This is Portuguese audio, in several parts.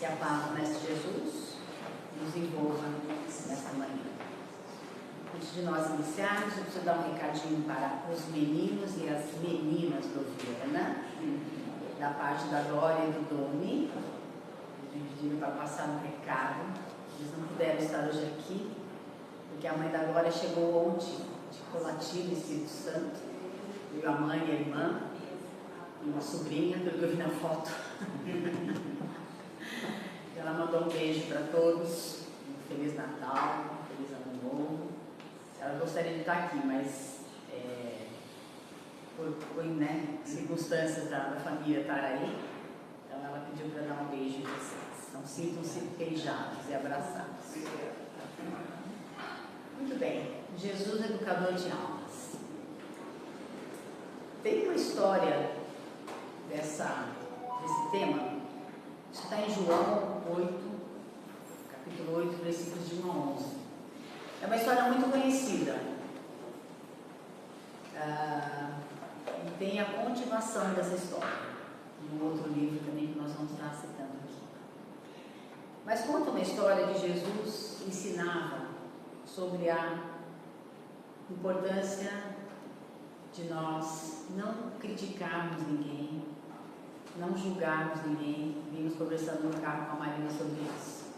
Que a paz do Mestre Jesus nos envolva nesta manhã. Antes de nós iniciarmos, eu preciso dar um recadinho para os meninos e as meninas do Viana, da parte da Glória e do Doni. Eles me pediram para passar um recado. Eles não puderam estar hoje aqui, porque a mãe da Glória chegou ontem, de Colatina, Espírito Santo. Veio a mãe e a irmã, e uma sobrinha, pelo que eu vi na foto. Ela mandou um beijo para todos, um Feliz Natal, um Feliz Ano Novo. Ela gostaria de estar aqui, mas por circunstâncias da família estar aí, então ela pediu para dar um beijo em vocês. Então sintam-se beijados e abraçados. Muito bem, Jesus, educador de almas. Tem uma história desse tema. Isso está em João 8, capítulo 8, versículos de 1 a 11. É uma história muito conhecida. E tem a continuação dessa história, em um outro livro também que nós vamos estar citando aqui. Mas conta uma história que Jesus ensinava sobre a importância de nós não criticarmos ninguém, não julgarmos ninguém. Vimos conversando no carro com a Marina sobre isso.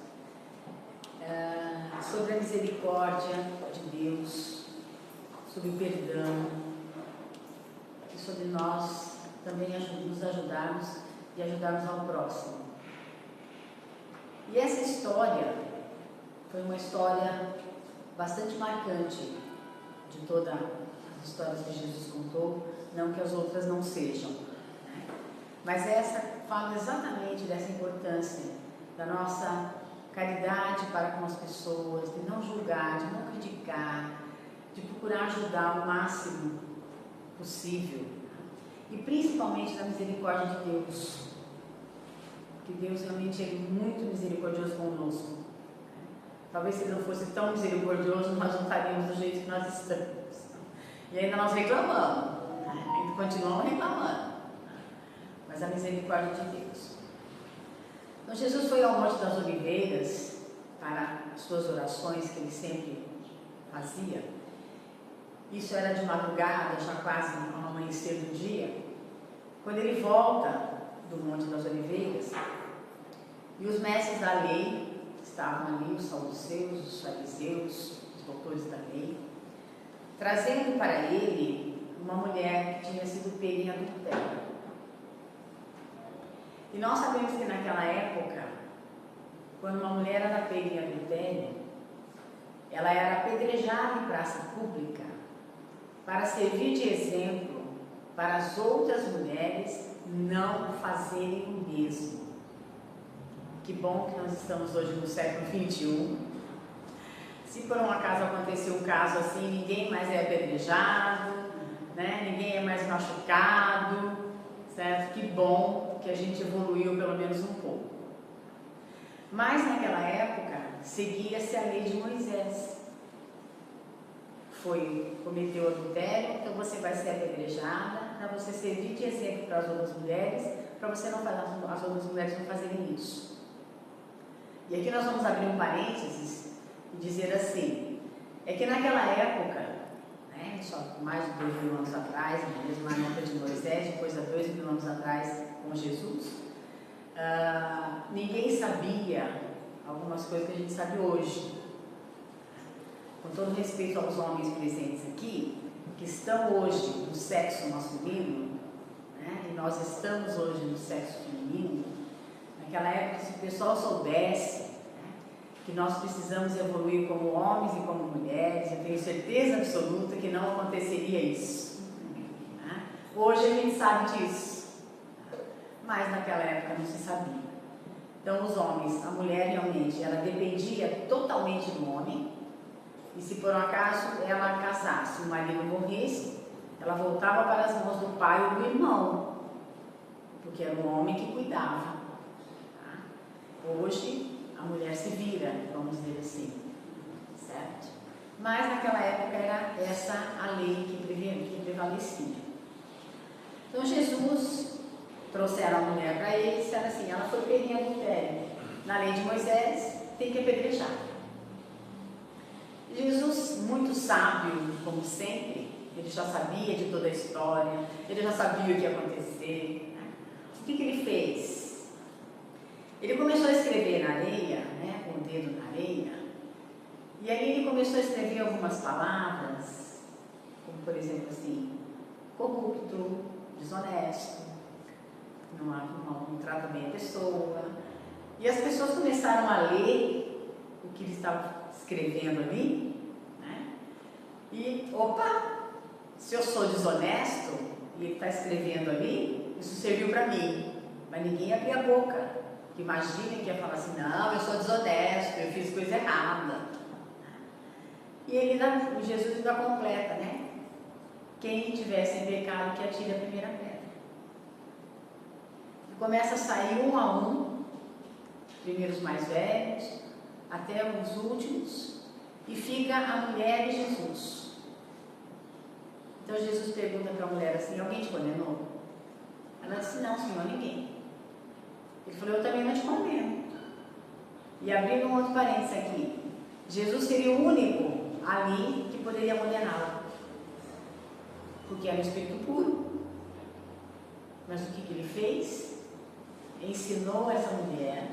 Sobre a misericórdia de Deus, sobre o perdão, e sobre nós também nos ajudarmos e ajudarmos ao próximo. E essa história foi uma história bastante marcante de todas as histórias que Jesus contou, não que as outras não sejam. Mas essa fala exatamente dessa importância da nossa caridade para com as pessoas, de não julgar, de não criticar, de procurar ajudar o máximo possível. E principalmente da misericórdia de Deus. Porque Deus realmente é muito misericordioso conosco. Talvez se ele não fosse tão misericordioso, nós não estaríamos do jeito que nós estamos. E ainda nós reclamamos, ainda continuamos reclamando. Mas a misericórdia de Deus. Então Jesus foi ao Monte das Oliveiras para as suas orações que ele sempre fazia. Isso era de madrugada, já quase ao amanhecer do dia. Quando ele volta do Monte das Oliveiras, e os mestres da lei estavam ali, os saduceus, os fariseus, os doutores da lei, trazendo para ele uma mulher que tinha sido pega em adultério. E nós sabemos que naquela época, quando uma mulher era pega em adultério, ela era apedrejada em praça pública para servir de exemplo para as outras mulheres não fazerem o mesmo. Que bom que nós estamos hoje no século XXI. Se por um acaso acontecer um caso assim, ninguém mais é apedrejado, ninguém é mais machucado, certo? Que bom que a gente evoluiu pelo menos um pouco. Mas naquela época, seguia-se a lei de Moisés. Cometeu adultério, então você vai ser apedrejada, para você servir de exemplo para as outras mulheres, para você não fazer, as outras mulheres não fazerem isso. E aqui nós vamos abrir um parênteses e dizer assim, é que naquela época, só mais de 2000 anos atrás, mesmo na época de Moisés, depois de 2000 anos atrás com Jesus, ninguém sabia algumas coisas que a gente sabe hoje. Com todo respeito aos homens presentes aqui, que estão hoje no sexo masculino, e nós estamos hoje no sexo feminino, naquela época, se o pessoal soubesse que nós precisamos evoluir como homens e como mulheres, eu tenho certeza absoluta que não aconteceria isso. Hoje a gente sabe disso, mas naquela época não se sabia. Então os homens, a mulher realmente, ela dependia totalmente do homem, e se por um acaso ela casasse, o marido morresse, ela voltava para as mãos do pai ou do irmão, porque era o homem que cuidava. Hoje a mulher se vira, vamos dizer assim, certo? Mas naquela época era essa a lei que prevalecia. Então Jesus trouxeram a mulher para ele e disseram assim, ela foi pega em adultério. na lei de Moisés, tem que apedrejar. Jesus, muito sábio, como sempre, ele já sabia de toda a história, ele já sabia o que ia acontecer. O que ele fez? Ele começou a escrever na areia, né, com o dedo na areia, e aí ele começou a escrever algumas palavras, como por exemplo assim, corrupto, desonesto, não trata bem a pessoa. E as pessoas começaram a ler o que ele estava escrevendo ali, né? E, opa, se eu sou desonesto e ele está escrevendo ali, isso serviu para mim. Mas ninguém abria a boca. Imagina que ia falar assim, não, eu sou desonesto, eu fiz coisa errada. E ele Jesus ainda completa, né? Quem tiver sem pecado, que atire a primeira pedra. E começa a sair um a um, primeiro os mais velhos, até os últimos, e fica a mulher e Jesus. Então Jesus pergunta para a mulher assim, alguém te condenou? Ela disse, não, Senhor, ninguém. Ele falou, eu também não te condeno. E abrindo um outro parênteses aqui, Jesus seria o único ali que poderia condená-la, porque era um espírito puro. Mas o que ele fez? Ensinou essa mulher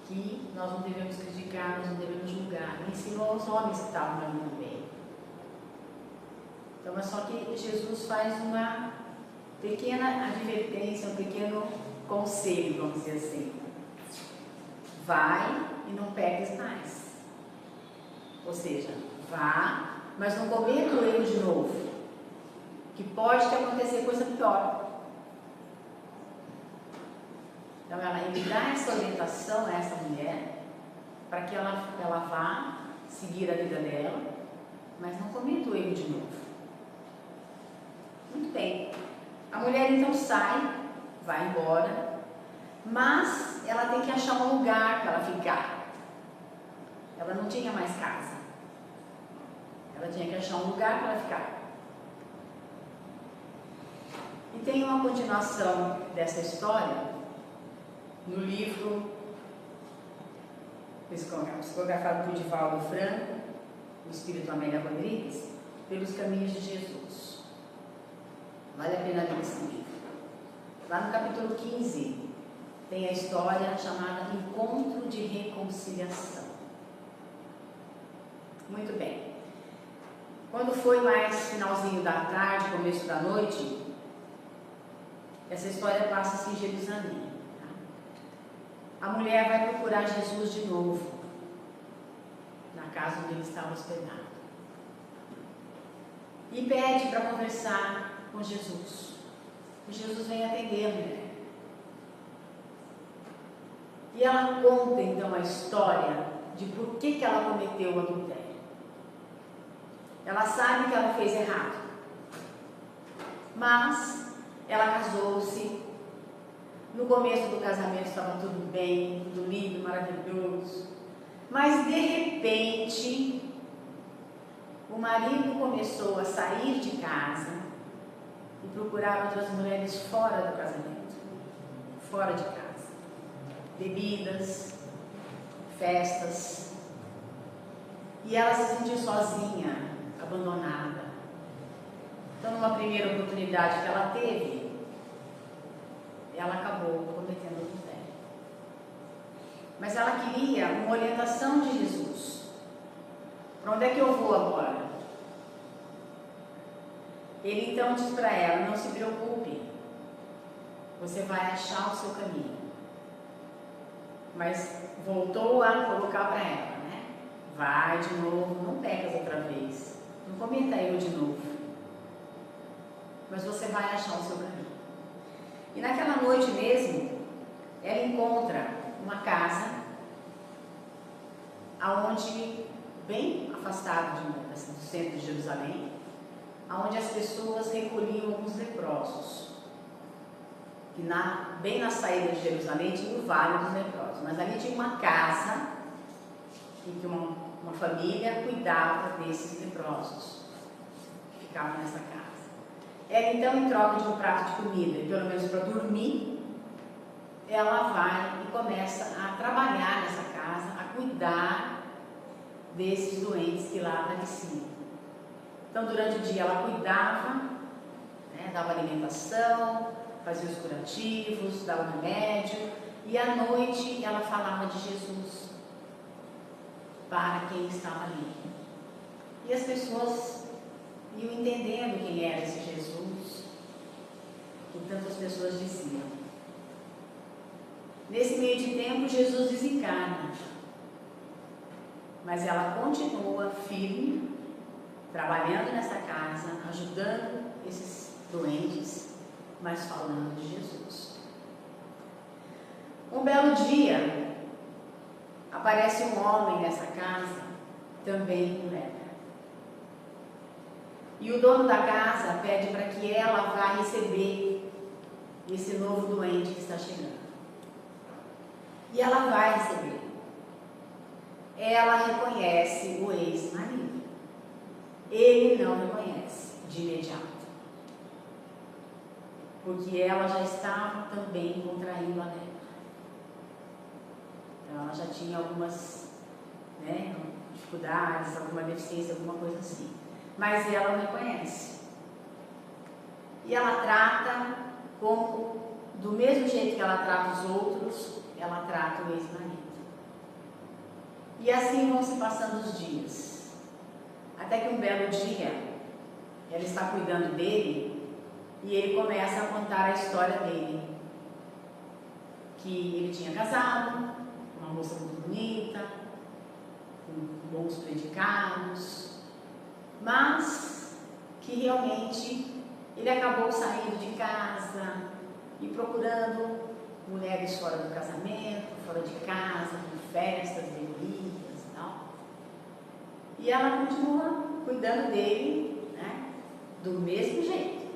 que nós não devemos criticar, nós não devemos julgar. Ensinou aos homens que estavam ali também. Então, é só que Jesus faz uma pequena advertência, um pequeno conselho, vamos dizer assim. Vai e não peques mais. Ou seja, vá, mas não cometa o erro de novo, que pode te acontecer coisa pior. Então, ele dá essa orientação a essa mulher, para que ela vá seguir a vida dela, mas não cometa o erro de novo. Muito bem. A mulher então sai, vai embora, mas ela tem que achar um lugar para ela ficar. Ela não tinha mais casa. Ela tinha que achar um lugar para ela ficar. E tem uma continuação dessa história no livro psicografado por Divaldo Franco, o Espírito Amélia Rodrigues, Pelos Caminhos de Jesus. Vale a pena ler esse livro. Lá no capítulo 15 tem a história chamada Encontro de Reconciliação. Muito bem. Quando foi mais finalzinho da tarde, começo da noite, essa história passa-se em Jerusalém. A mulher vai procurar Jesus de novo, na casa onde ele estava hospedado. E pede para conversar com Jesus. E Jesus vem atender a mulher. E ela conta então a história de por que ela cometeu o adultério. Ela sabe que ela fez errado. Mas ela casou-se. No começo do casamento estava tudo bem, tudo lindo, maravilhoso. Mas de repente, o marido começou a sair de casa e procurar outras mulheres fora do casamento, fora de casa. Bebidas, festas. E ela se sentiu sozinha, abandonada. Então, numa primeira oportunidade que ela teve, ela acabou cometendo adultério. Mas ela queria uma orientação de Jesus. Para onde é que eu vou agora? Ele então diz para ela, não se preocupe, você vai achar o seu caminho. Mas voltou a colocar para ela, né? Vai de novo, não pecas outra vez, não cometa erro de novo. Mas você vai achar o seu caminho. E naquela noite mesmo, ela encontra uma casa, aonde, bem afastado do centro de Jerusalém, aonde as pessoas recolhiam alguns leprosos. E bem na saída de Jerusalém tinha o Vale dos Leprosos, mas ali tinha uma casa em que uma família cuidava desses leprosos que ficavam nessa casa. Ela então, em troca de um prato de comida, e pelo menos para dormir, ela vai e começa a trabalhar nessa casa, a cuidar desses doentes que lá apareciam. Então, durante o dia ela cuidava, né, dava alimentação, fazia os curativos, dava o remédio, e à noite ela falava de Jesus para quem estava ali. E as pessoas iam entendendo quem era esse Jesus, que tantas pessoas diziam. Nesse meio de tempo, Jesus desencarna, mas ela continua firme, trabalhando nessa casa, ajudando esses doentes, mas falando de Jesus. Um belo dia, aparece um homem nessa casa, também com lepra. E o dono da casa pede para que ela vá receber esse novo doente que está chegando. E ela vai receber. Ela reconhece o ex-marido. Ele não reconhece de imediato. Porque ela já estava também contraindo a lepra. Então, ela já tinha algumas, né, dificuldades, alguma deficiência, alguma coisa assim. Mas ela o reconhece. E ela trata como, do mesmo jeito que ela trata os outros, ela trata o ex-marido. E assim vão se passando os dias. Até que um belo dia, ela está cuidando dele e ele começa a contar a história dele. Que ele tinha casado, uma moça muito bonita, com bons predicados, mas que realmente ele acabou saindo de casa e procurando mulheres fora do casamento, fora de casa, com festas, bebidas e tal. E ela continua cuidando dele, né, do mesmo jeito.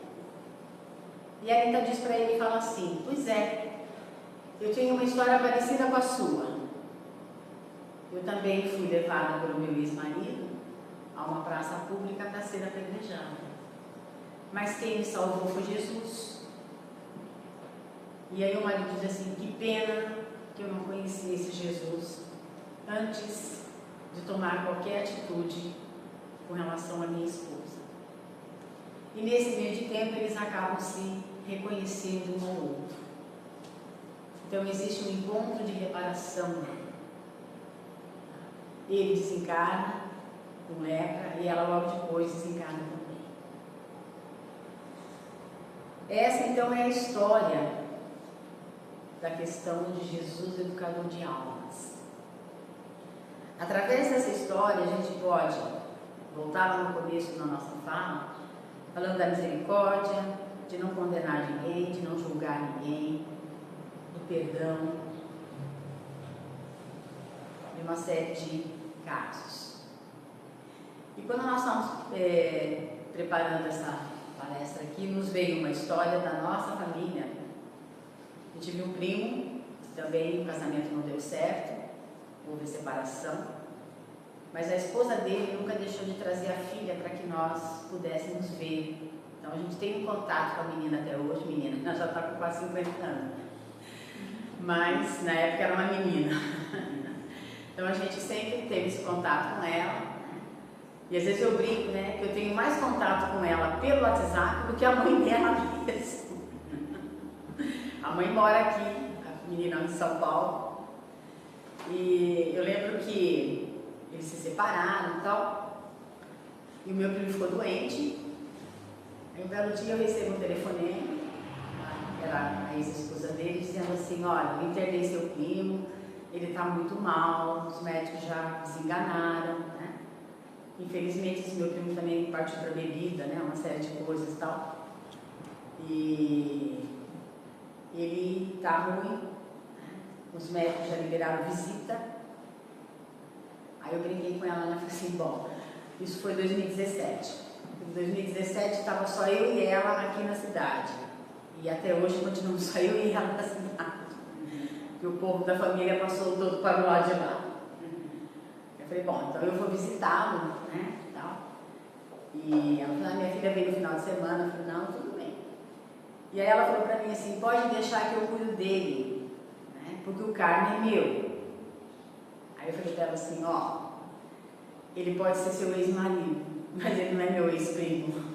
E ela então diz para ele e fala assim: pois é, eu tenho uma história parecida com a sua. Eu também fui levada pelo meu ex-marido a uma praça pública para ser apedrejada. Mas quem me salvou foi Jesus. E aí o marido diz assim: que pena que eu não conhecia esse Jesus antes de tomar qualquer atitude com relação à minha esposa. E nesse meio de tempo eles acabam se reconhecendo um ao outro. Então existe um encontro de reparação. Ele desencarna com lepra e ela logo depois desencarna também. Essa então é a história da questão de Jesus, educador de almas. Através dessa história a gente pode voltar lá no começo da nossa fala, falando da misericórdia, de não condenar ninguém, de não julgar ninguém, do perdão, de uma série de casos. E quando nós estamos preparando essa palestra aqui, nos veio uma história da nossa família. Eu tive um primo, também o casamento não deu certo, houve separação, mas a esposa dele nunca deixou de trazer a filha para que nós pudéssemos ver. Então a gente tem um contato com a menina até hoje, menina, ela já está com quase 50 anos, mas na época era uma menina. Então a gente sempre teve esse contato com ela, e às vezes eu brinco, né, que eu tenho mais contato com ela pelo WhatsApp do que a mãe dela mesmo. A mãe mora aqui, a menina de São Paulo, e eu lembro que eles se separaram e tal, e o meu primo ficou doente. Aí um belo dia eu recebo um telefonema, era a ex-esposa dele, dizendo assim: olha, eu internei seu primo, ele está muito mal, os médicos já desenganaram, né? Infelizmente esse meu primo também partiu para bebida, né? Uma série de coisas e tal. E ele está ruim, né? Os médicos já liberaram visita. Aí eu brinquei com ela, né? Falei assim: bom, isso foi 2017. Em 2017 estava só eu e ela aqui na cidade. E até hoje continuamos só eu e ela na cidade. Porque o povo da família passou todo para o lado de lá. Eu falei: bom, então eu vou visitá-lo, né? Tal. E ela falou: minha filha veio no final de semana. Eu falei: não, tudo bem. E aí ela falou para mim assim: pode deixar que eu cuido dele. Porque o carne é meu. Aí eu falei para ela assim, ó, ele pode ser seu ex-marido, mas ele não é meu ex-primo.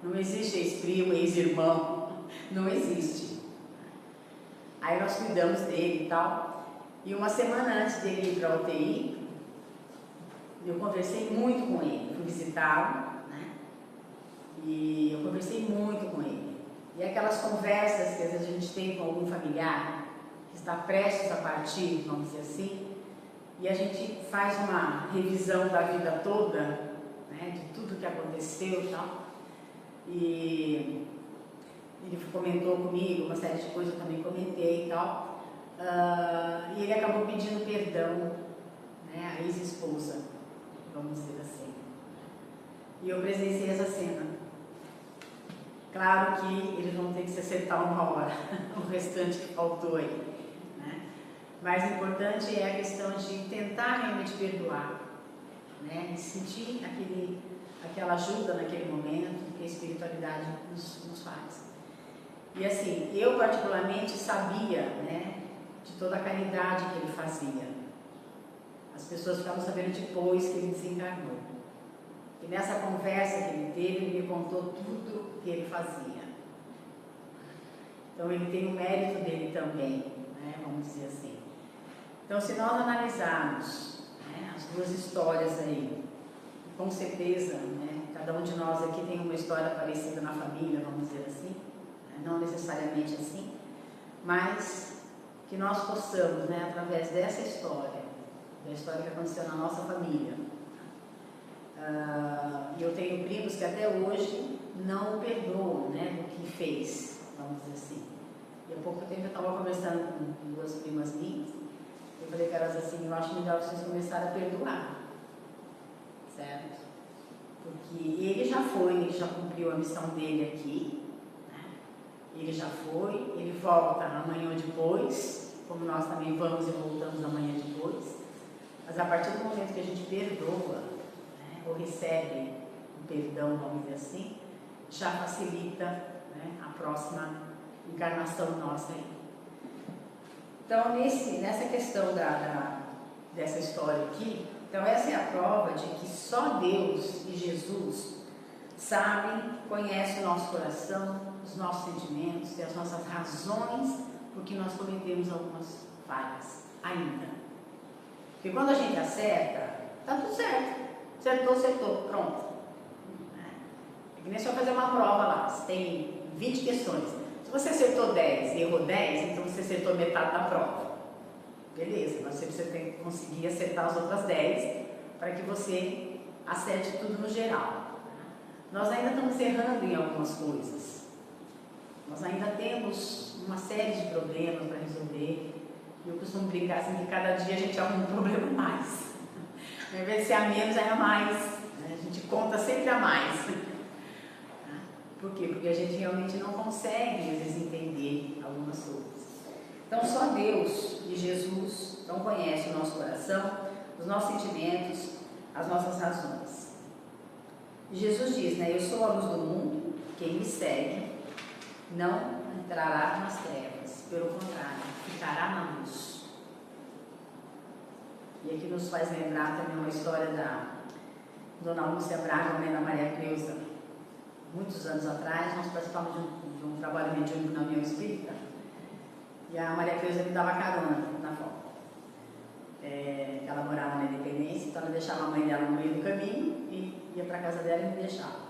Não existe ex-primo, ex-irmão, não existe. Aí nós cuidamos dele e tal, e uma semana antes dele ir para a UTI, eu conversei muito com ele, fui visitá-lo, né? E eu conversei muito com ele. E aquelas conversas que às vezes a gente tem com algum familiar, que está prestes a partir, vamos dizer assim, e a gente faz uma revisão da vida toda, né, de tudo que aconteceu e tal. E ele comentou comigo uma série de coisas, eu também comentei e tal. E ele acabou pedindo perdão, né, à ex-esposa, vamos dizer assim. E eu presenciei essa cena. Claro que eles vão ter que se acertar uma hora, o restante que faltou aí. Mas o importante é a questão de tentar realmente perdoar, né? De sentir aquela ajuda naquele momento que a espiritualidade nos faz. E assim, eu particularmente sabia, né, de toda a caridade que ele fazia. As pessoas ficavam sabendo depois que ele desencarnou. E nessa conversa que ele teve, ele me contou tudo que ele fazia. Então ele tem o mérito dele também, né, vamos dizer assim. Então, se nós analisarmos, né, as duas histórias aí, com certeza, né, cada um de nós aqui tem uma história parecida na família, vamos dizer assim, né, não necessariamente assim, mas que nós possamos, né, através dessa história, da história que aconteceu na nossa família, eu tenho primos que até hoje não o perdoam, né, do que fez, vamos dizer assim. E há pouco tempo eu estava conversando com duas primas minhas. Eu falei para elas assim, eu acho melhor vocês começarem a perdoar, certo? Porque ele já foi, ele já cumpriu a missão dele aqui, né? Ele já foi, ele volta amanhã ou depois, como nós também vamos e voltamos amanhã depois, mas a partir do momento que a gente perdoa, né, ou recebe o perdão, vamos dizer assim, já facilita, né, a próxima encarnação nossa aí. Então, nessa questão dessa história aqui, então essa é a prova de que só Deus e Jesus sabem, conhecem o nosso coração, os nossos sentimentos e as nossas razões por que nós cometemos algumas falhas ainda. Porque quando a gente acerta, está tudo certo. Acertou, pronto. É que nem só fazer uma prova lá, você tem 20 questões. Se você acertou 10 e errou 10, então você acertou metade da prova. Beleza, mas você precisa conseguir acertar as outras 10 para que você acerte tudo no geral. Nós ainda estamos errando em algumas coisas. Nós ainda temos uma série de problemas para resolver. Eu costumo brincar assim que cada dia a gente arruma um problema a mais. Ao invés de ser a menos, é a mais. A gente conta sempre a mais. Por quê? Porque a gente realmente não consegue, às vezes, entender algumas coisas. Então, só Deus e Jesus não conhecem o nosso coração, os nossos sentimentos, as nossas razões. E Jesus diz, né? Eu sou a luz do mundo, quem me segue não entrará nas trevas, pelo contrário, ficará na luz. E aqui nos faz lembrar também uma história da Dona Lúcia Braga, mãe da Maria Cleusa. Muitos anos atrás, nós participamos de um trabalho mediúnico na União Espírita, e a Maria Cleusa me dava carona na volta. Ela morava na Independência, então ela deixava a mãe dela no meio do caminho e ia para a casa dela e me deixava.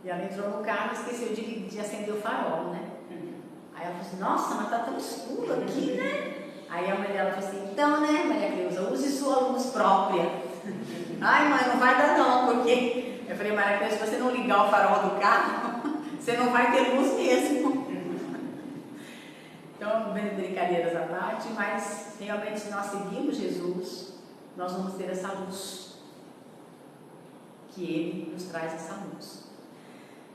E ela entrou no carro e esqueceu de acender o farol, né? Aí ela falou assim, nossa, mas tá tão escuro aqui, né? Aí a mãe dela falou assim, então, né, Maria Cleusa, use sua luz própria. Ai, mãe, não vai dar não, porque... Eu falei, Maria Cleusa, se você não ligar o farol do carro, você não vai ter luz mesmo. Então, brincadeiras à parte, mas realmente se nós seguimos Jesus, nós vamos ter essa luz, que Ele nos traz essa luz.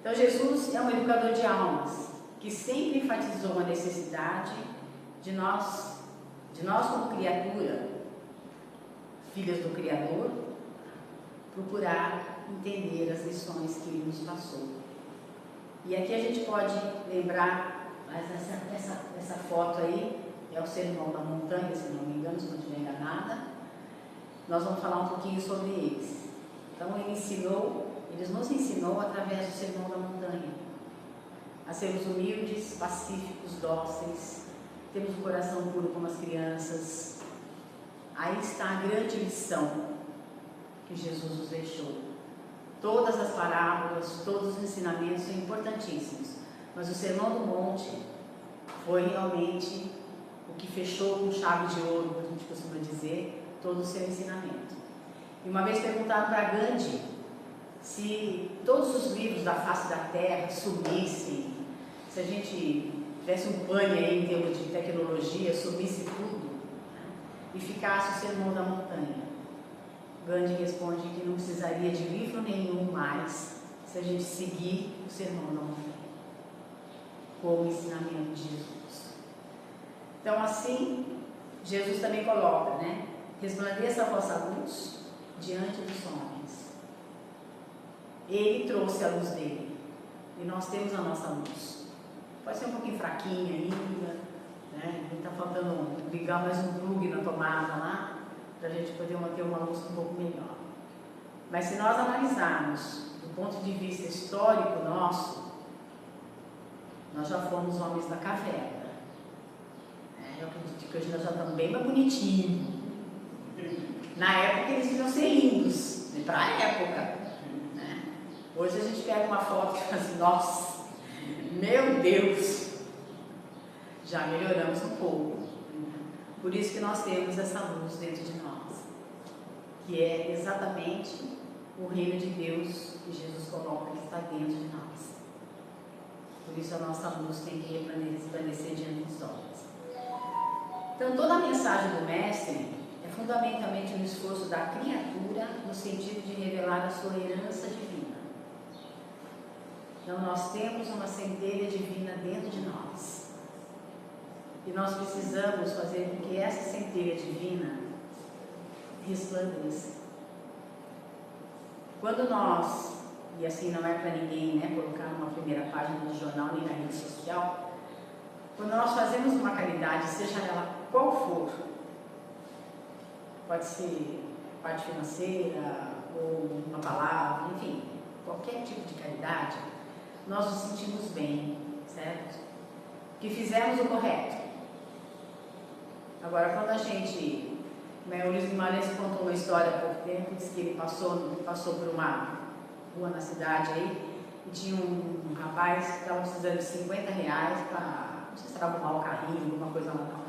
Então, Jesus é um educador de almas, que sempre enfatizou a necessidade de nós como criatura, filhas do Criador, procurar entender as lições que Ele nos passou. E aqui a gente pode lembrar, mas essa foto aí é o Sermão da Montanha, se não me engano, se não estiver enganada. Nós vamos falar um pouquinho sobre eles. Então, eles nos ensinou através do Sermão da Montanha a sermos humildes, pacíficos, dóceis, temos um coração puro como as crianças. Aí está a grande lição que Jesus nos deixou. Todas as parábolas, todos os ensinamentos são importantíssimos, mas o Sermão do Monte foi realmente o que fechou com chave de ouro, como a gente costuma dizer, todo o seu ensinamento. E uma vez perguntaram para Gandhi se todos os livros da face da Terra sumissem, se a gente tivesse um pane aí em termos de tecnologia, sumisse tudo, né, e ficasse o Sermão da Montanha. Gandhi responde que não precisaria de livro nenhum mais se a gente seguir o Sermão da Montanha, como ensinamento de Jesus. Então, assim, Jesus também coloca, né? Resplandeça a vossa luz diante dos homens. Ele trouxe a luz dele e nós temos a nossa luz. Pode ser um pouquinho fraquinha ainda, né? Está faltando ligar mais um plug na tomada lá, para a gente poder manter uma luz um pouco melhor. Mas se nós analisarmos do ponto de vista histórico nosso, nós já fomos homens da caverna. Eu acredito que hoje nós já estamos bem mais bonitinhos. Na época eles deviam ser lindos, para a época. Né? Hoje a gente pega uma foto e fala assim, nossa, meu Deus, já melhoramos um pouco. Por isso que nós temos essa luz dentro de nós, que é exatamente o reino de Deus que Jesus coloca que está dentro de nós. Por isso a nossa luz tem que resplandecer diante dos homens. Então toda a mensagem do Mestre é fundamentalmente um esforço da criatura no sentido de revelar a sua herança divina. Então nós temos uma centelha divina dentro de nós. E nós precisamos fazer com que essa centelha divina resplandeça. Quando nós, e assim não é para ninguém, né, colocar numa primeira página do jornal nem na rede social, quando nós fazemos uma caridade, seja ela qual for, pode ser parte financeira ou uma palavra, enfim, qualquer tipo de caridade, nós nos sentimos bem, certo? Que fizemos o correto. Agora, quando a gente, o Luiz Guimarães contou uma história há pouco tempo, disse que ele passou por uma rua na cidade aí, e tinha um rapaz que estava precisando de R$50 para, não sei se era arrumar o carrinho, alguma coisa lá não.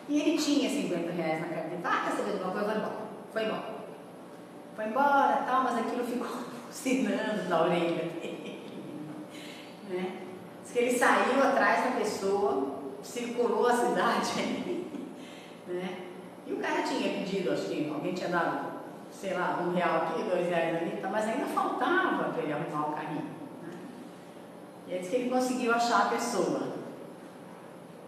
E ele tinha R$50 na carteira. Ele falou, quer saber de uma coisa? Vai embora. Foi embora. Foi embora, tal, mas aquilo ficou buzinando na orelha dele. Né? Diz que ele saiu atrás da pessoa, circulou a cidade ali, né? E o cara tinha pedido, acho que alguém tinha dado, sei lá, R$1 aqui, R$2 ali, mas ainda faltava para ele arrumar o carrinho. Né? E aí disse que ele conseguiu achar a pessoa.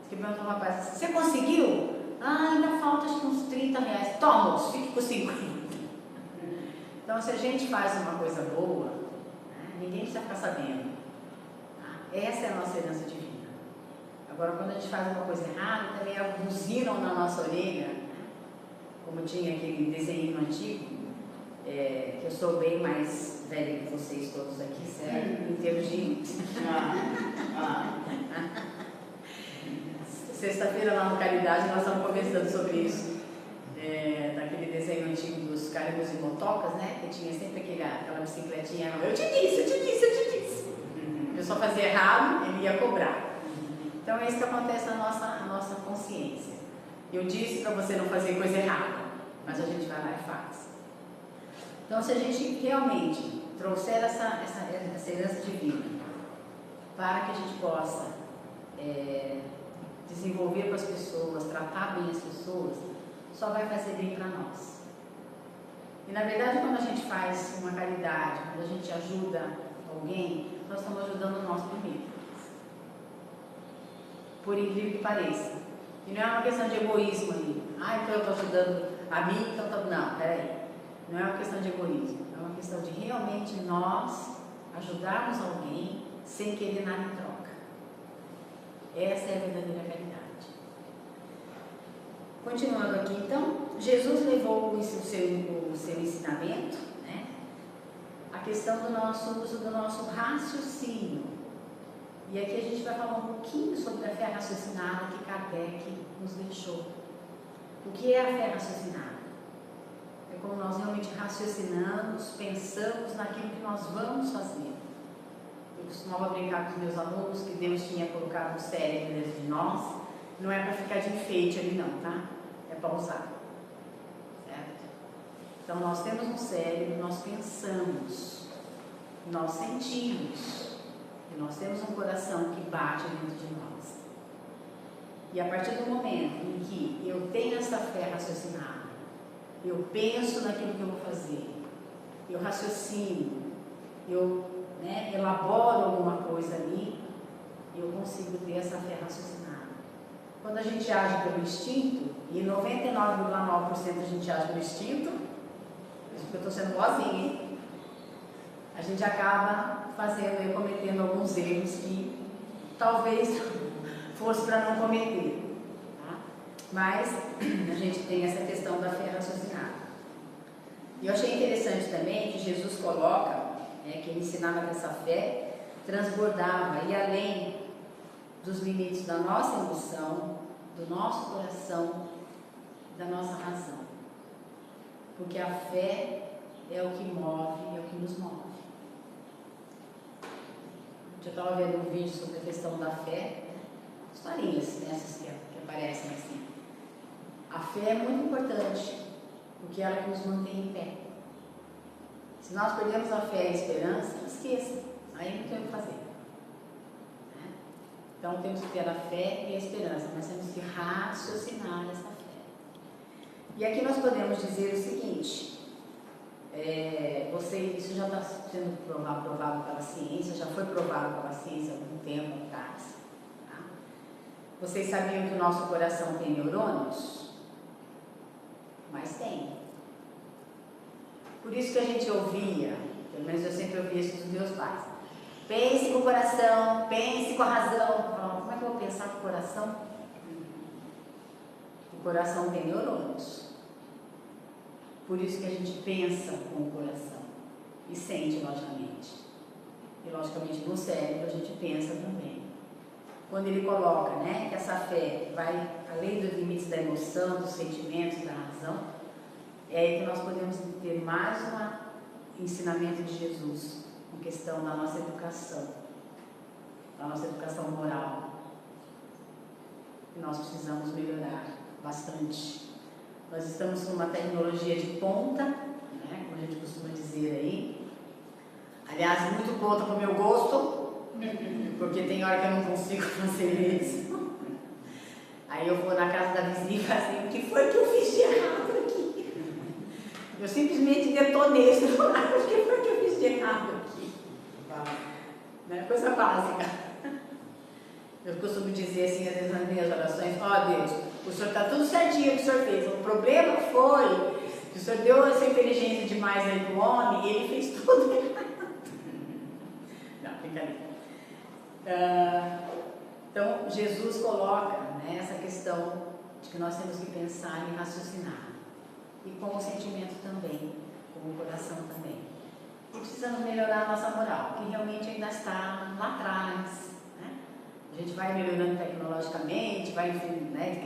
Diz que perguntou ao rapaz, você conseguiu? Ah, ainda falta acho que uns R$30. Toma, moço, fique com 50. Então, se a gente faz uma coisa boa, né, ninguém precisa ficar sabendo. Essa é a nossa herança divina. Agora, quando a gente faz uma coisa errada, também buzinam na nossa orelha, né? Como tinha aquele desenho antigo, que eu sou bem mais velha que vocês todos aqui, certo? Em termos de... Sexta-feira lá no Caridade nós estamos conversando sobre isso, daquele desenho antigo dos carimbos e motocas, né? Que tinha sempre aquela bicicletinha, eu te disse. Eu só fazia errado, ele ia cobrar. Então é isso que acontece na nossa consciência. Eu disse para você não fazer coisa errada, mas a gente vai lá e faz. Então se a gente realmente trouxer essa herança divina para que a gente possa desenvolver com as pessoas, tratar bem as pessoas, só vai fazer bem para nós. E na verdade, quando a gente faz uma caridade, quando a gente ajuda alguém, nós estamos ajudando nós primeiro. Por incrível que pareça. E não é uma questão de egoísmo ali. Então eu estou ajudando a mim, então não, peraí. Não é uma questão de egoísmo. É uma questão de realmente nós ajudarmos alguém sem querer nada em troca. Essa é a verdadeira caridade. Continuando aqui, então, Jesus levou o seu ensinamento, né, a questão do nosso uso do nosso raciocínio. E aqui a gente vai falar um pouquinho sobre a fé raciocinada que Kardec nos deixou. O que é a fé raciocinada? É como nós realmente raciocinamos, pensamos naquilo que nós vamos fazer. Eu costumava brincar com os meus alunos que Deus tinha colocado um cérebro dentro de nós, não é para ficar de enfeite ali não, tá? É para usar, certo? Então nós temos um cérebro, nós pensamos, nós sentimos, e nós temos um coração que bate dentro de nós. E a partir do momento em que eu tenho essa fé raciocinada, eu penso naquilo que eu vou fazer, eu raciocino, eu elaboro alguma coisa ali, eu consigo ter essa fé raciocinada. Quando a gente age pelo instinto, e 99,9% a gente age pelo instinto, isso porque eu estou sendo boazinha, hein? A gente acaba fazendo e cometendo alguns erros que talvez fosse para não cometer, tá? Mas a gente tem essa questão da fé raciocinada. E eu achei interessante também que Jesus coloca, que ele ensinava que essa fé transbordava, ia além dos limites da nossa emoção, do nosso coração, da nossa razão. Porque a fé é o que move, é o que nos move. Eu estava vendo um vídeo sobre a questão da fé, historinhas nessas que aparecem assim. A fé é muito importante, porque ela é que nos mantém em pé. Se nós perdemos a fé e a esperança, esqueça, aí não tem o que fazer. Então temos que ter a fé e a esperança, mas temos que raciocinar essa fé. E aqui nós podemos dizer o seguinte, isso já está sendo provado pela ciência, já foi provado pela ciência há algum tempo atrás. Tá? Vocês sabiam que o nosso coração tem neurônios? Mas tem. Por isso que a gente ouvia, pelo menos eu sempre ouvia isso dos meus pais. Pense com o coração, pense com a razão. Como é que eu vou pensar com o coração? O coração tem neurônios. Por isso que a gente pensa com o coração e sente, logicamente. E, logicamente, no cérebro a gente pensa também. Quando ele coloca, que essa fé vai além dos limites da emoção, dos sentimentos, da razão, é aí que nós podemos ter mais um ensinamento de Jesus, em questão da nossa educação moral. E nós precisamos melhorar bastante. Nós estamos com uma tecnologia de ponta, como a gente costuma dizer aí. Aliás, muito ponta para o meu gosto, porque tem hora que eu não consigo fazer isso. Aí eu vou na casa da vizinha e falo assim, o que foi que eu fiz de errado aqui? Eu simplesmente detonei esse celular, o que foi que eu fiz de errado aqui? Coisa básica. Eu costumo dizer assim, às vezes nas minhas orações, Deus, o Senhor está tudo certinho que o Senhor fez. O problema foi que o Senhor deu essa inteligência demais aí para o homem e ele fez tudo errado. Não, brincadeira. Então, Jesus coloca essa questão de que nós temos que pensar e raciocinar. E com o sentimento também, com o coração também. E precisamos melhorar a nossa moral, que realmente ainda está lá atrás. A gente vai melhorando tecnologicamente, vai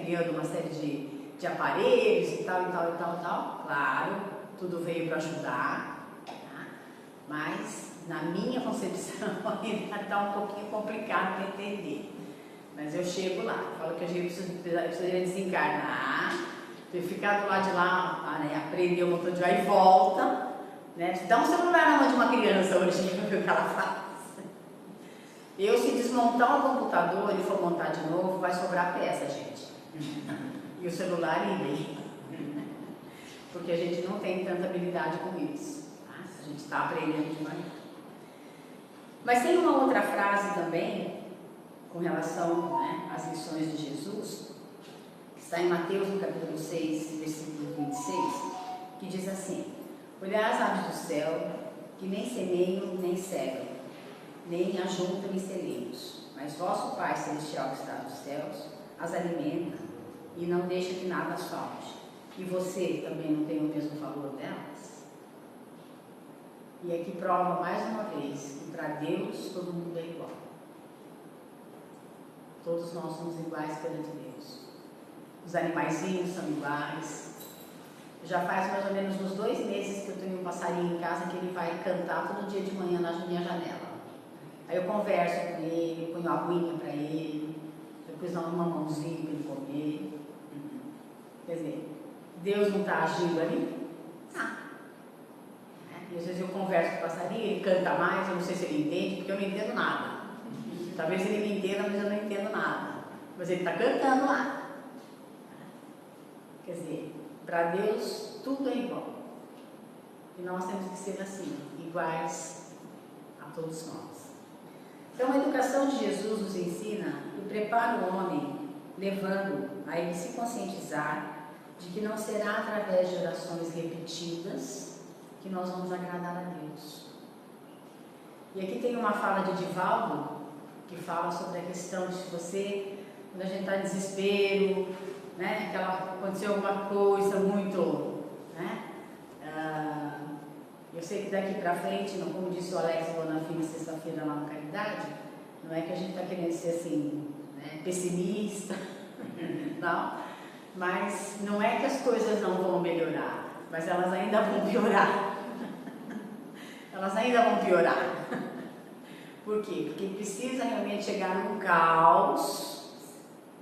criando uma série de aparelhos e tal. Claro, tudo veio para ajudar, tá? Mas na minha concepção ainda está um pouquinho complicado para entender. Mas eu chego lá, falo que a gente precisaria desencarnar, ficar do lado de lá, aprender o motor de vai e volta, dá um celular na mão de uma criança hoje para ver o que ela faz. Eu, se desmontar o computador e for montar de novo, vai sobrar peça, gente. E o celular idem. Porque a gente não tem tanta habilidade com isso. Tá? A gente está aprendendo devagar. Mas tem uma outra frase também, com relação às lições de Jesus, que está em Mateus, no capítulo 6, versículo 26, que diz assim: olhai as aves do céu, que nem semeiam, nem cegam, nem ajuntam em celeiros, mas vosso Pai Celestial que está nos céus as alimenta, e não deixa que nada as falte. E você também não tem o mesmo valor delas? E aqui prova mais uma vez que para Deus todo mundo é igual. Todos nós somos iguais perante Deus. Os animaizinhos são iguais. Já faz mais ou menos uns 2 meses que eu tenho um passarinho em casa que ele vai cantar todo dia de manhã na minha janela. Aí eu converso com ele, ponho aguinha para ele, depois dou uma mãozinha para ele comer. Quer dizer, Deus não está agindo ali? E às vezes eu converso com o passarinho, ele canta mais, eu não sei se ele entende, porque eu não entendo nada. Talvez ele me entenda, mas eu não entendo nada. Mas ele está cantando lá. Quer dizer, para Deus tudo é igual. E nós temos que ser assim, iguais a todos nós. Então a educação de Jesus nos ensina e prepara o homem, levando a ele se conscientizar de que não será através de orações repetidas que nós vamos agradar a Deus. E aqui tem uma fala de Divaldo, que fala sobre a questão de se você, quando a gente está em desespero, né, aconteceu alguma coisa muito, né, eu sei que daqui para frente, como disse o Alex Bonafim sexta-feira lá na Caridade, não é que a gente está querendo ser assim, né, pessimista, não, mas não é que as coisas não vão melhorar, mas elas ainda vão piorar. Elas ainda vão piorar. Por quê? Porque precisa realmente chegar num caos,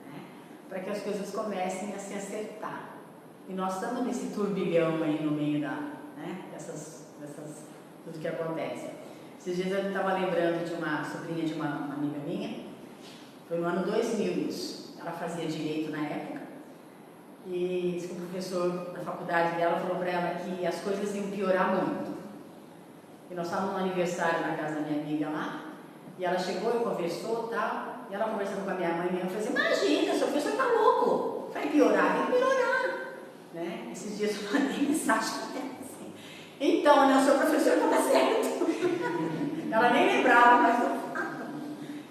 né, para que as coisas comecem a se acertar. E nós estamos nesse turbilhão aí no meio dessas tudo que acontece. Esses dias eu estava lembrando de uma sobrinha de uma amiga minha, foi no ano 2000 isso. Ela fazia direito na época, e disse que o professor da faculdade dela falou para ela que as coisas iam piorar muito. E nós estávamos no aniversário na casa da minha amiga lá, e ela chegou e conversou e tal, e ela conversando com a minha mãe, falou assim: imagina, seu professor está louco, vai piorar, tem que melhorar. Né? Esses dias eu mandei mensagem assim: então, né, o seu professor estava certo. Ela nem lembrava, mas o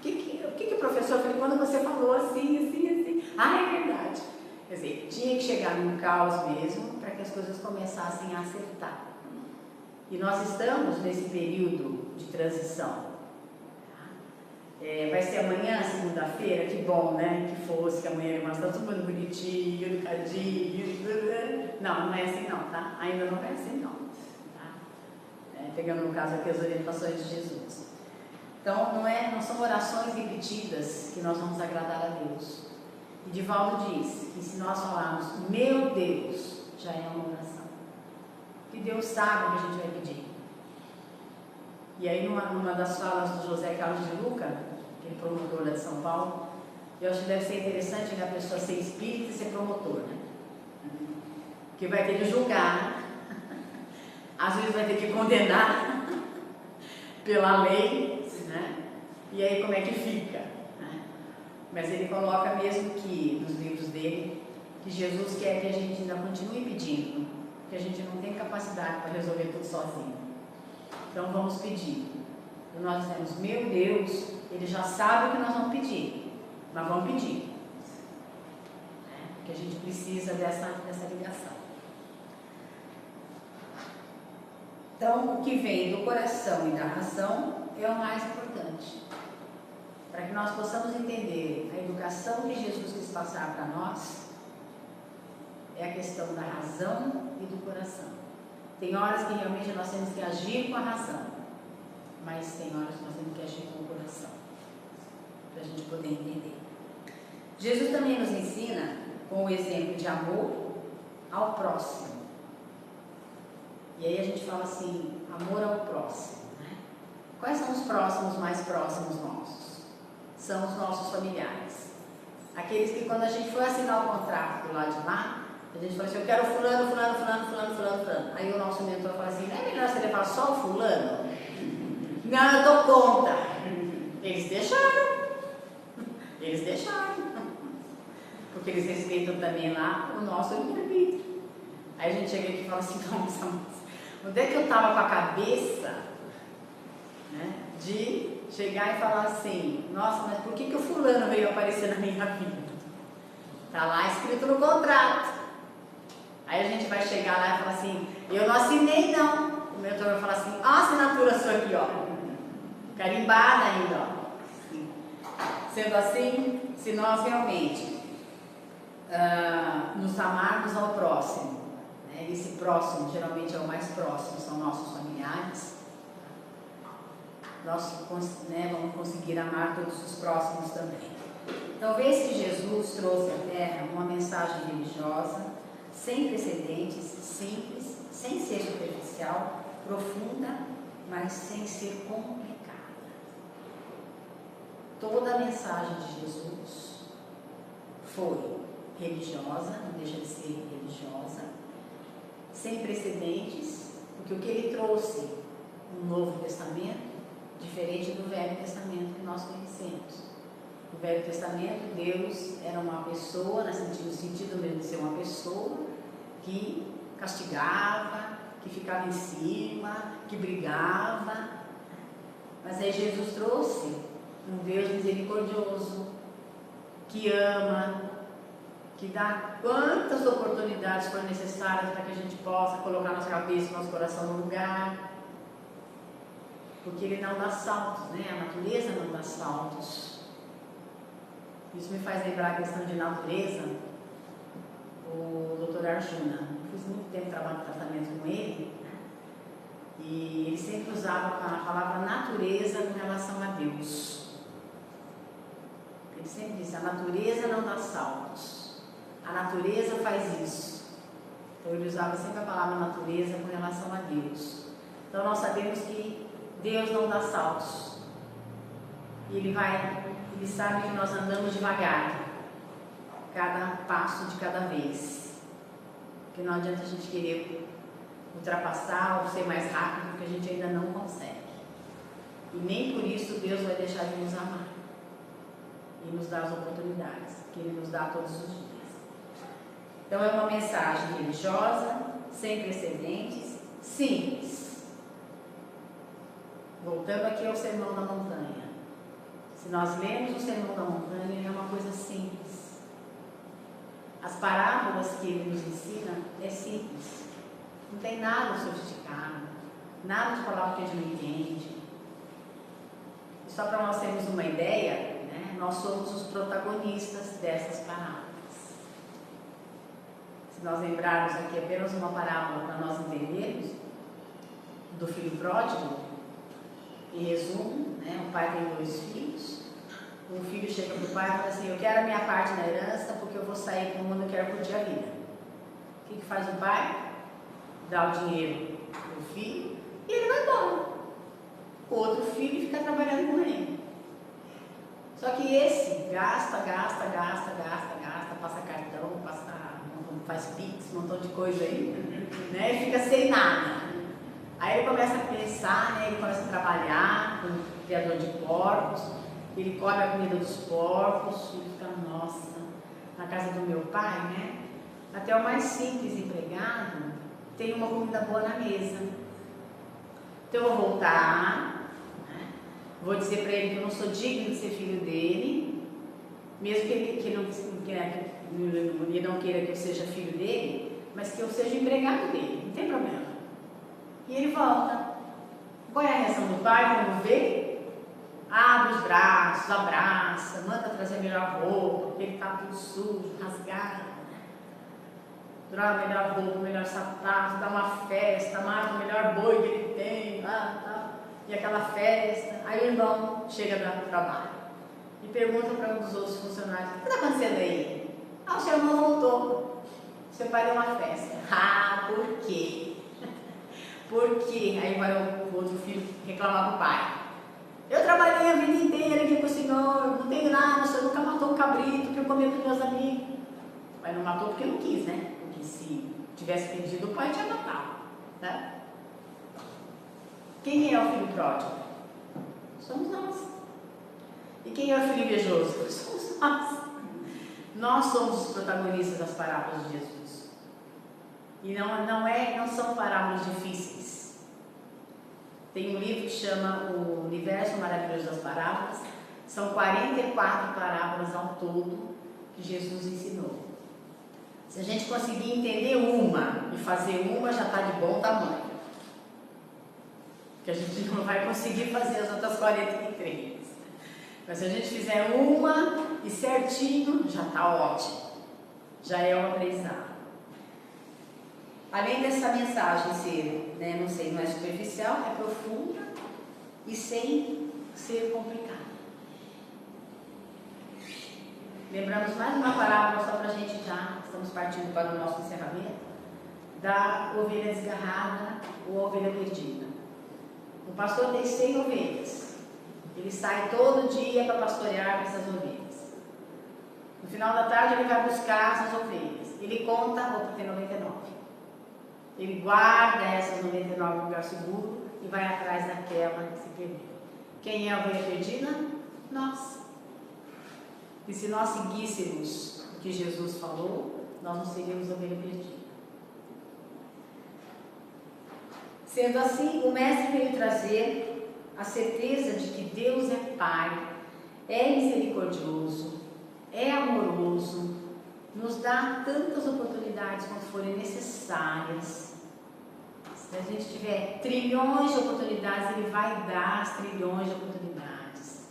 que o professor falou quando você falou assim. Ah, é verdade. Quer dizer, tinha que chegar num caos mesmo para que as coisas começassem a acertar. E nós estamos nesse período de transição. Vai ser amanhã, segunda-feira, que bom, né? Que fosse, que amanhã nós estamos todo mundo bonitinho, educadinho. Não é assim não, tá? Ainda não é assim não. Tá? Pegando no caso aqui as orientações de Jesus. Então, não são orações repetidas que nós vamos agradar a Deus. E Divaldo diz que se nós falarmos, meu Deus, já é uma oração. Que Deus sabe o que a gente vai pedir. E aí, numa das falas do José Carlos de Luca, que é promotor lá de São Paulo, eu acho que deve ser interessante a pessoa ser espírita e ser promotor, né? Que vai ter que julgar, às vezes vai ter que condenar pela lei, né? E aí como é que fica? Né? Mas ele coloca mesmo que, nos livros dele, que Jesus quer que a gente ainda continue pedindo, porque a gente não tem capacidade para resolver tudo sozinho. Então vamos pedir. E nós dizemos, meu Deus, ele já sabe o que nós vamos pedir, mas vamos pedir. Porque a gente precisa dessa ligação. Então, o que vem do coração e da razão é o mais importante. Para que nós possamos entender a educação que Jesus quis passar para nós, é a questão da razão e do coração. Tem horas que realmente nós temos que agir com a razão, mas tem horas que nós temos que agir com o coração, para a gente poder entender. Jesus também nos ensina com o exemplo de amor ao próximo. E aí a gente fala assim, amor ao próximo. Né? Quais são os próximos mais próximos nossos? São os nossos familiares. Aqueles que quando a gente foi assinar o contrato do lado de lá, a gente falou assim, eu quero fulano. Aí o nosso mentor fala assim, não é melhor você levar só o fulano? Não, eu dou conta. Eles deixaram. Porque eles respeitam também lá o nosso livre-arbítrio. Aí a gente chega aqui e fala assim, vamos, onde é que eu estava com a cabeça, né, de chegar e falar assim, nossa, mas por que o fulano veio aparecer na minha vida? Está lá escrito no contrato. Aí a gente vai chegar lá e falar assim, eu não assinei não. O mentor vai falar assim, a assinatura sua aqui, ó. Carimbada ainda, ó. Sendo assim, se nós realmente nos amarmos ao próximo, né? Esse próximo geralmente é o mais próximo, são nossos familiares, nós vamos conseguir amar todos os próximos também. Talvez que Jesus trouxe à Terra uma mensagem religiosa, sem precedentes, simples, sem ser superficial, profunda, mas sem ser complicada. Toda a mensagem de Jesus foi religiosa, não deixa de ser religiosa, sem precedentes, porque o que ele trouxe no Novo Testamento, diferente do Velho Testamento que nós conhecemos. No Velho Testamento, Deus era uma pessoa, no sentido mesmo de ser uma pessoa que castigava, que ficava em cima, que brigava. Mas aí Jesus trouxe um Deus misericordioso, que ama, que dá quantas oportunidades forem necessárias para que a gente possa colocar nossa cabeça e nosso coração no lugar. Porque ele não dá saltos, né? A natureza não dá saltos. Isso me faz lembrar a questão de natureza. O Dr. Arjuna, eu fiz muito tempo de tratamento com ele, e ele sempre usava a palavra natureza com relação a Deus. Ele sempre disse, a natureza não dá saltos, a natureza faz isso. Então ele usava sempre a palavra natureza com relação a Deus. Então nós sabemos que Deus não dá saltos. E ele sabe que nós andamos devagar, cada passo de cada vez. Porque não adianta a gente querer ultrapassar ou ser mais rápido, porque a gente ainda não consegue. E nem por isso Deus vai deixar de nos amar e nos dar as oportunidades que Ele nos dá todos os dias. Então é uma mensagem religiosa, sem precedentes, simples. Voltando aqui ao Sermão da Montanha. Se nós lemos o Sermão da Montanha, é uma coisa simples. As parábolas que ele nos ensina é simples. Não tem nada sofisticado, nada de palavra que a gente não entende. E só para nós termos uma ideia, né, nós somos os protagonistas dessas parábolas. Se nós lembrarmos aqui apenas uma parábola para nós entendermos, do filho pródigo, em resumo, né, um pai tem 2 filhos. Um filho chega para o pai e fala assim, eu quero a minha parte na herança porque eu vou sair para o mundo e quero curtir a vida. O que faz o pai? Dá o dinheiro para o filho e ele vai embora. O outro filho fica trabalhando com ele. Só que esse gasta, passa cartão, faz pix, um montão de coisa aí, né, e fica sem nada. Aí ele começa a pensar, né, ele começa a trabalhar como criador de porcos, ele come a comida dos porcos, e fica, nossa, na casa do meu pai, né, até o mais simples empregado tem uma comida boa na mesa. Então eu vou voltar, né, vou dizer para ele que eu não sou digno de ser filho dele, mesmo que ele não queira que eu seja filho dele, mas que eu seja empregado dele, não tem problema. E ele volta. Qual é a reação do pai quando vê? Abre os braços, abraça, manda trazer a melhor roupa, porque ele está tudo sujo, rasgado. Dá a melhor roupa, o melhor sapato, dá uma festa, mata o melhor boi que ele tem, e aquela festa. Aí o irmão chega do trabalho e pergunta para um dos outros funcionários, o que está acontecendo aí? O seu irmão voltou, seu pai deu uma festa. Por quê? Por quê? Aí vai o outro filho reclamar para o pai. Eu trabalhei a vida inteira aqui com o senhor, não tenho nada, o senhor nunca matou um cabrito que eu comia com meus amigos. Mas não matou porque não quis, né? Porque se tivesse pedido, o pai tinha matado, né? Quem é o filho pródigo? Somos nós. E quem é o filho invejoso? Somos nós. Nós somos os protagonistas das parábolas de Jesus. E não são parábolas difíceis. Tem um livro que chama O Universo Maravilhoso das Parábolas. São 44 parábolas ao todo, que Jesus ensinou. Se a gente conseguir entender uma e fazer uma, já está de bom tamanho. Porque a gente não vai conseguir fazer as outras 43. Mas se a gente fizer uma e certinho, já está ótimo. Já é um aprendizado. Além dessa mensagem ser, não é superficial, é profunda e sem ser complicada. Lembramos mais uma parábola só para a gente já, estamos partindo para o nosso encerramento, da ovelha desgarrada ou ovelha perdida. O pastor tem 100 ovelhas. Ele sai todo dia para pastorear essas ovelhas. No final da tarde ele vai buscar essas ovelhas. Ele conta, tem 99. Ele guarda essas 99 no lugar seguro e vai atrás daquela que se perdeu. Quem é a ovelha perdida? Nós. E se nós seguíssemos o que Jesus falou, nós não seríamos ovelha perdida. Sendo assim, o Mestre veio trazer a certeza de que Deus é Pai, é misericordioso, é amoroso, nos dá tantas oportunidades quanto forem necessárias. Se a gente tiver trilhões de oportunidades, Ele vai dar as trilhões de oportunidades.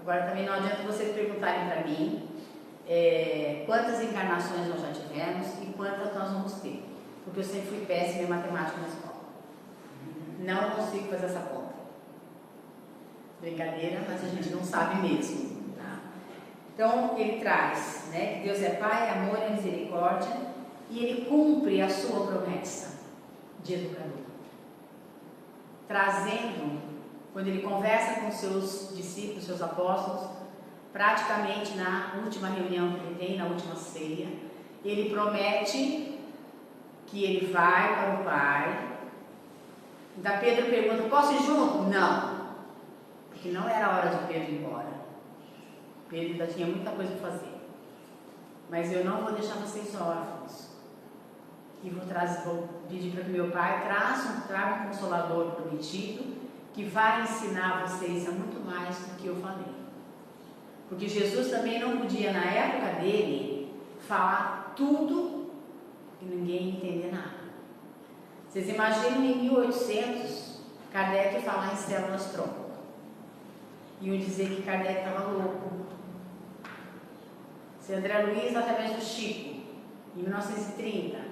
Agora também não adianta vocês perguntarem para mim quantas encarnações nós já tivemos e quantas nós vamos ter. Porque eu sempre fui péssima em matemática na escola. Não consigo fazer essa conta. Brincadeira, mas a gente não sabe mesmo. Tá? Então, ele traz, que Deus é Pai, é amor, é misericórdia, e Ele cumpre a sua promessa de educador. Trazendo, quando Ele conversa com seus discípulos, seus apóstolos, praticamente na última reunião que Ele tem, na última ceia, Ele promete que Ele vai para o Pai. Da Pedro pergunta, posso ir junto? Não, porque não era a hora de Pedro ir embora. Pedro ainda tinha muita coisa para fazer. Mas eu não vou deixar vocês órfãos. E vou pedir para que meu Pai traga um Consolador prometido, que vai ensinar vocês a muito mais do que eu falei. Porque Jesus também não podia, na época dele, falar tudo e ninguém entender nada. Vocês imaginam em 1800, Kardec falar em células tronco. Iam dizer que Kardec estava louco. Se André Luiz, através do Chico, em 1930,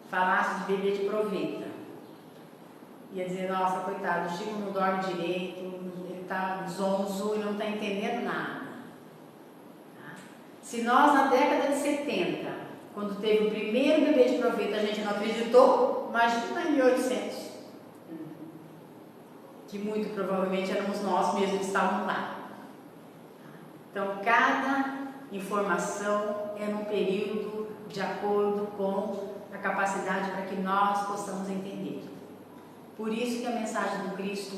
falasse de bebê de proveta, ia dizer, nossa, coitado, o Chico não dorme direito, ele está zonzo e não está entendendo nada. Tá? Se nós, na década de 70, quando teve o primeiro bebê de proveta, a gente não acreditou, imagina em 1800. Que muito provavelmente éramos nós mesmos que estávamos lá. Então, cada informação é num período de acordo com a capacidade para que nós possamos entender. Por isso que a mensagem do Cristo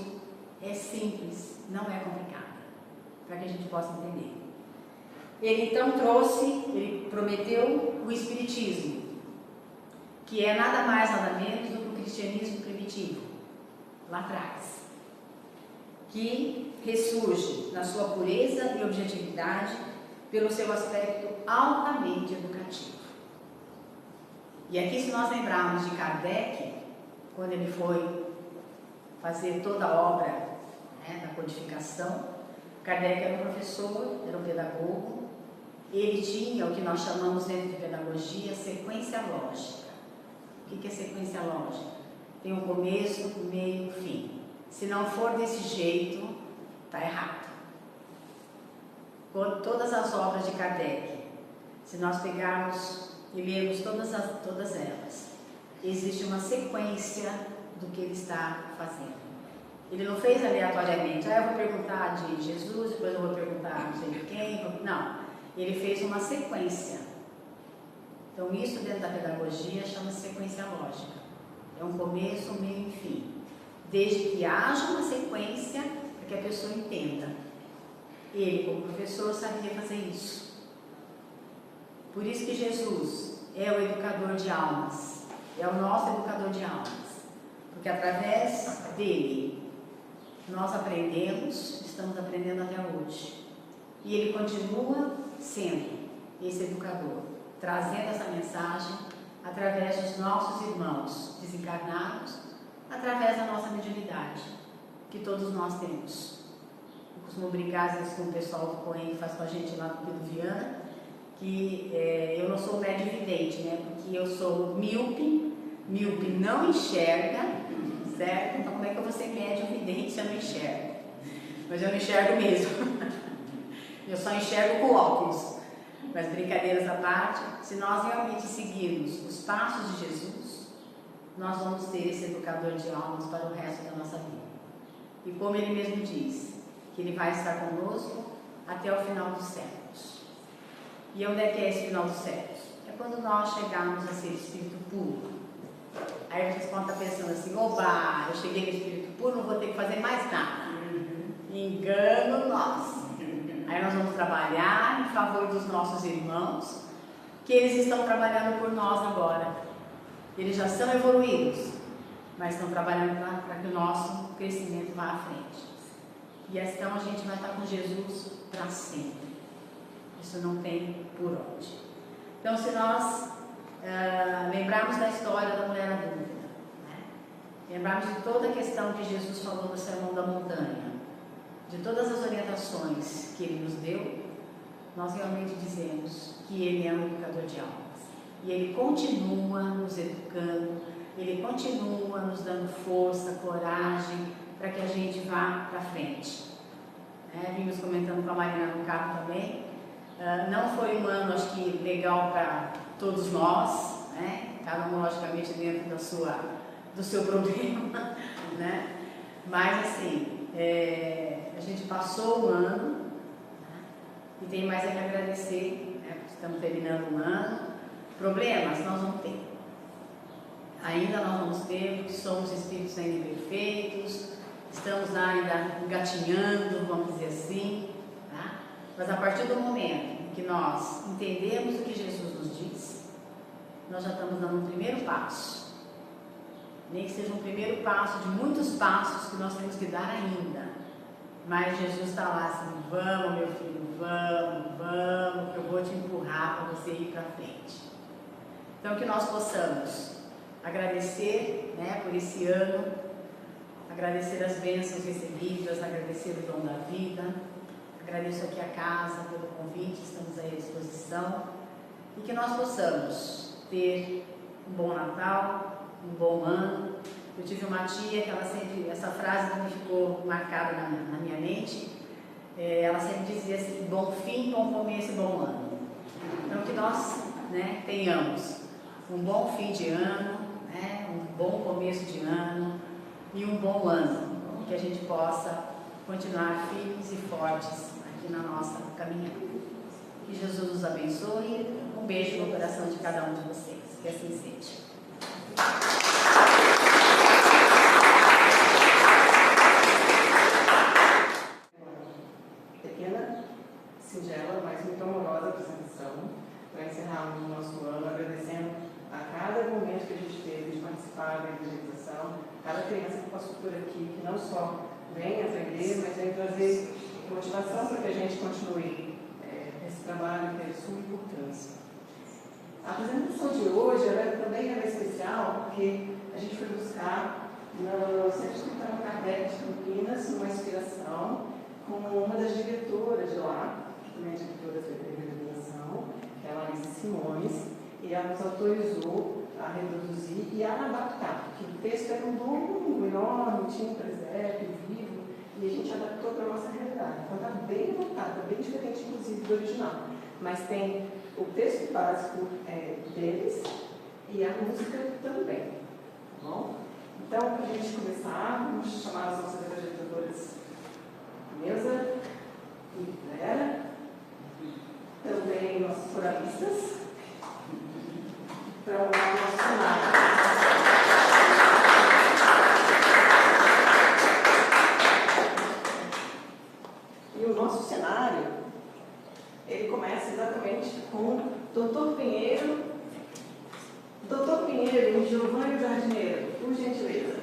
é simples, não é complicada, para que a gente possa entender. Ele então ele prometeu o Espiritismo, que é nada mais, nada menos do que o cristianismo primitivo, lá atrás, que ressurge na sua pureza e objetividade pelo seu aspecto altamente educativo. E aqui, se nós lembrarmos de Kardec, quando ele foi fazer toda a obra da codificação, Kardec era um professor, era um pedagogo, ele tinha o que nós chamamos dentro de pedagogia sequência lógica. O que é sequência lógica? Tem um começo, meio e fim. Se não for desse jeito, está errado. Todas as obras de Kardec, se nós pegarmos e lermos todas elas, existe uma sequência do que ele está fazendo. Ele não fez aleatoriamente, eu vou perguntar de Jesus, depois eu vou perguntar não sei de quem, não. Ele fez uma sequência. Então isso dentro da pedagogia chama-se sequência lógica. É um começo, um meio e fim. Desde que haja uma sequência para que a pessoa entenda. Ele, como professor, sabia fazer isso. Por isso que Jesus é o educador de almas. É o nosso educador de almas. Porque através dele nós aprendemos, estamos aprendendo até hoje. E ele continua sendo esse educador, trazendo essa mensagem através dos nossos irmãos desencarnados, através da nossa mediunidade, que todos nós temos. Eu costumo brincar às vezes com o pessoal do COEM que faz com a gente lá no Pedro Viana, que eu não sou médio vidente, né? Porque eu sou míope não enxerga, certo? Então como é que eu vou ser médio vidente se eu não enxergo? Mas eu não enxergo mesmo. Eu só enxergo com óculos. Mas brincadeiras à parte, se nós realmente seguirmos os passos de Jesus, nós vamos ter esse educador de almas para o resto da nossa vida. E como ele mesmo diz, que ele vai estar conosco até o final dos séculos. E onde é que é esse final dos séculos? É quando nós chegarmos a ser espírito puro. Aí vocês podem estar pensando assim, oba, eu cheguei no espírito puro, não vou ter que fazer mais nada. Engano nós. Aí nós vamos trabalhar em favor dos nossos irmãos, que eles estão trabalhando por nós agora. Eles já são evoluídos, mas estão trabalhando para que o nosso crescimento vá à frente. E então a gente vai estar com Jesus para sempre. Isso não tem por onde. Então, se nós lembrarmos da história da mulher adúltera, né? Lembrarmos de toda a questão que Jesus falou no Sermão da Montanha, de todas as orientações que ele nos deu, nós realmente dizemos que ele é um educador de almas. E ele continua nos educando, ele continua nos dando força, coragem, para que a gente vá para frente. Vimos comentando com a Marina no carro também. Não foi um ano, acho que, legal para todos nós, né? Cada um, logicamente, dentro do seu problema, né? Mas, assim, a gente passou o ano, né? E tem mais a que agradecer, né? Porque estamos terminando um ano. Problemas nós vamos ter. Ainda nós vamos ter, porque somos espíritos ainda imperfeitos, estamos lá ainda engatinhando, vamos dizer assim, tá? Mas a partir do momento em que nós entendemos o que Jesus nos diz, nós já estamos dando um primeiro passo. Nem que seja um primeiro passo de muitos passos que nós temos que dar ainda. Mas Jesus está lá assim, vamos meu filho, vamos, que eu vou te empurrar para você ir para frente. Então que nós possamos agradecer, né, por esse ano, agradecer as bênçãos recebidas, agradecer o dom da vida, agradeço aqui a casa pelo convite, estamos aí à disposição, e que nós possamos ter um bom Natal, um bom ano. Eu tive uma tia que ela sempre, essa frase também ficou marcada na minha mente, ela sempre dizia assim, bom fim, bom começo e bom ano. Então que nós, né, tenhamos um bom fim de ano, né, um bom começo de ano e um bom ano, que a gente possa continuar firmes e fortes aqui na nossa caminhada. Que Jesus nos abençoe. Um beijo no coração de cada um de vocês. Que assim seja. Pequena, singela, mas muito amorosa apresentação para encerrarmos o nosso ano, agradecendo a cada momento que a gente teve de participar da evangelização, cada criança que passou por aqui, que não só vem aprender, mas vem trazer motivação para que a gente continue esse trabalho que é de suma importância. A apresentação de hoje também é especial porque a gente foi buscar no Centro Espiritual Kardec de Campinas uma inspiração com uma das diretoras de lá, que também é diretora da evangelização, que é a Larissa Simões, e ela nos autorizou a reproduzir e a adaptar, porque o texto era um volume enorme, tinha um presépio vivo, e a gente adaptou para a nossa realidade. Então está bem adaptado, está bem diferente, inclusive, do original. Mas tem o texto básico deles e a música também. Tá bom? Então, para a gente começar, vamos chamar as nossas apresentadoras Neuza e Vera, também nossos coralistas, para o nosso cenário. E o nosso cenário, ele começa exatamente com Dr. Pinheiro e Giovanni Jardineiro, por gentileza.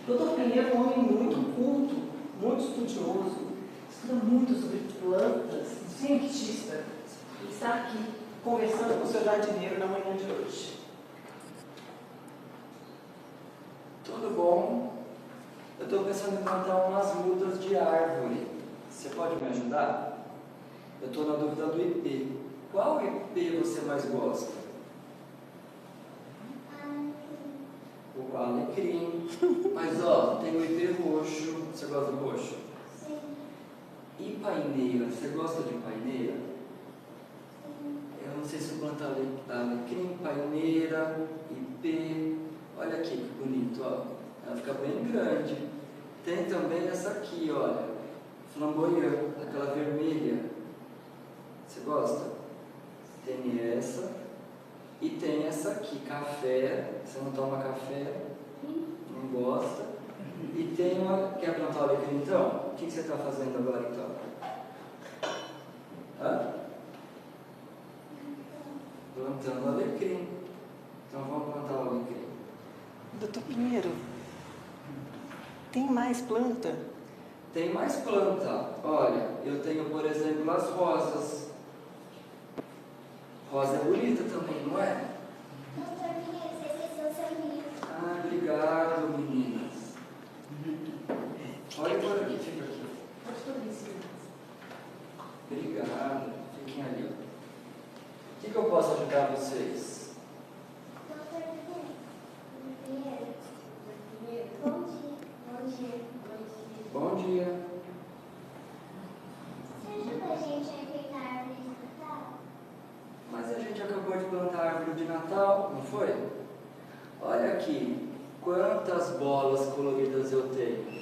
Dr. Pinheiro é um homem muito culto, muito estudioso, estuda muito sobre plantas, cientista, está aqui conversando com o seu jardineiro na manhã de hoje. Tudo bom? Eu estou pensando em plantar umas mudas de árvore. Você pode me ajudar? Eu estou na dúvida do IP. Qual IP você mais gosta? O alecrim. Mas ó, tem o IP roxo. Você gosta do roxo? Sim. E paineira? Você gosta de paineira? Eu não sei se eu plantar alecrim, paineira, IP. Olha aqui que bonito, ó. Ela fica bem grande. Tem também essa aqui, olha. Flamboyant, aquela vermelha. Você gosta? Tem essa. E tem essa aqui, café. Você não toma café? Não gosta? E tem uma... Quer plantar alecrim então? O que você está fazendo agora então? Hã? Plantando alecrim. Então vamos plantar o alecrim. Doutor Pinheiro, tem mais planta? Tem mais planta. Olha, eu tenho, por exemplo, as rosas. Rosa é bonita também, não é? Doutor Pinheiro, você esqueceu o seu livro. Ah, obrigado, meninas. Olha por aqui, fica aqui. Pode fazer isso. Obrigado. Fiquem ali. O que eu posso ajudar vocês? Doutor Pinheiro. Bom dia. Bom dia. Bom dia. Você ajuda a gente a enfeitar a árvore de Natal? Mas a gente acabou de plantar a árvore de Natal, não foi? Olha aqui, quantas bolas coloridas eu tenho.